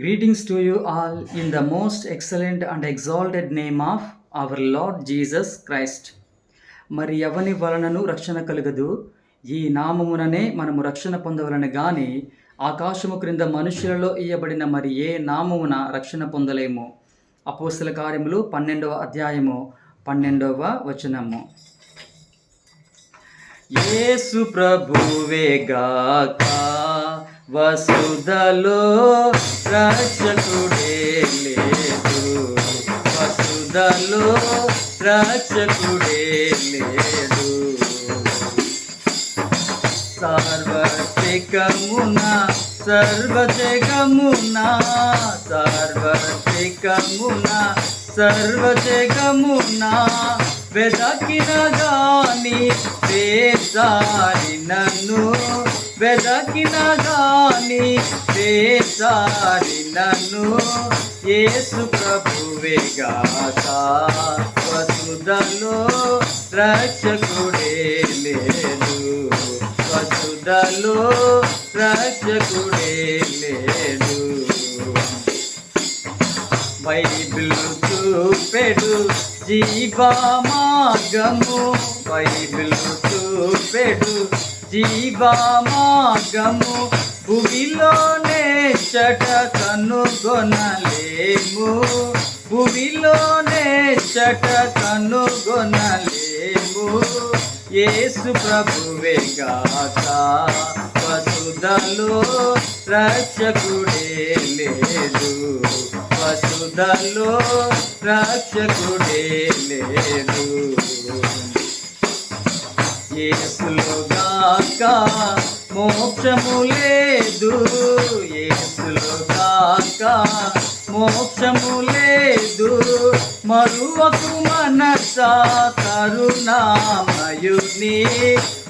Greetings to you all in the most excellent and exalted name of our Lord Jesus Christ. మరి ఎవని వలనను రక్షణ కలుగదు, ఈ నామముననే మనము రక్షణ పొందవలన గాని ఆకాశము క్రింద మనుషులలో ఇయ్యబడిన మరి ఏ నామమున రక్షణ పొందలేము. అపోస్తల కార్యములు 12వ అధ్యాయము 12వ వచనము. యేసు ప్రభువేగాక వసుధలో రక్షకుడే లేదు, వసుధలో రక్షకుడే లేదు. సార్వత్రికమున సర్వజగమున సార్వత్రికమున సర్వజగమున వెదకిన గాని వేసారి నన్ను, వెదకిన గాని వేసారి నన్ను. యేసు ప్రభువేగాక వసుధలో రక్షకుడే లేదు, వసుధలో రక్షకుడే లేదు. బైబిల్ చూపెడు జీవా మార్గము, బైబిల్ చూపెడు జీవా మార్గము. భూమిలోనే చట కనుగొనలేము, భూమిలోనే చట కనుగొనలేము. యేసు ప్రభువేగాక వసుధలో రక్షకుడే లేదు, వసుధలో రక్షకుడే లేదు. యేసులో గాక మోక్షము లేదు, యేసులో గాక మోక్షము లేదు. మరువకు మనసా కరుణామయుని,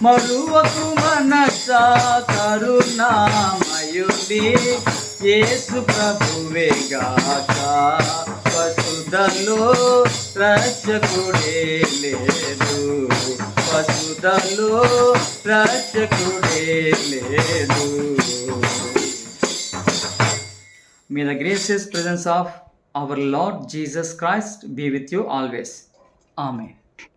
మరువకు మనసా కరుణామయుని. యేసు ప్రభువేగాక వసుధలో రక్షకుడే లేదు, వసుధలో రక్షకుడే లేదు. May the gracious presence of our Lord Jesus Christ be with you always. Amen.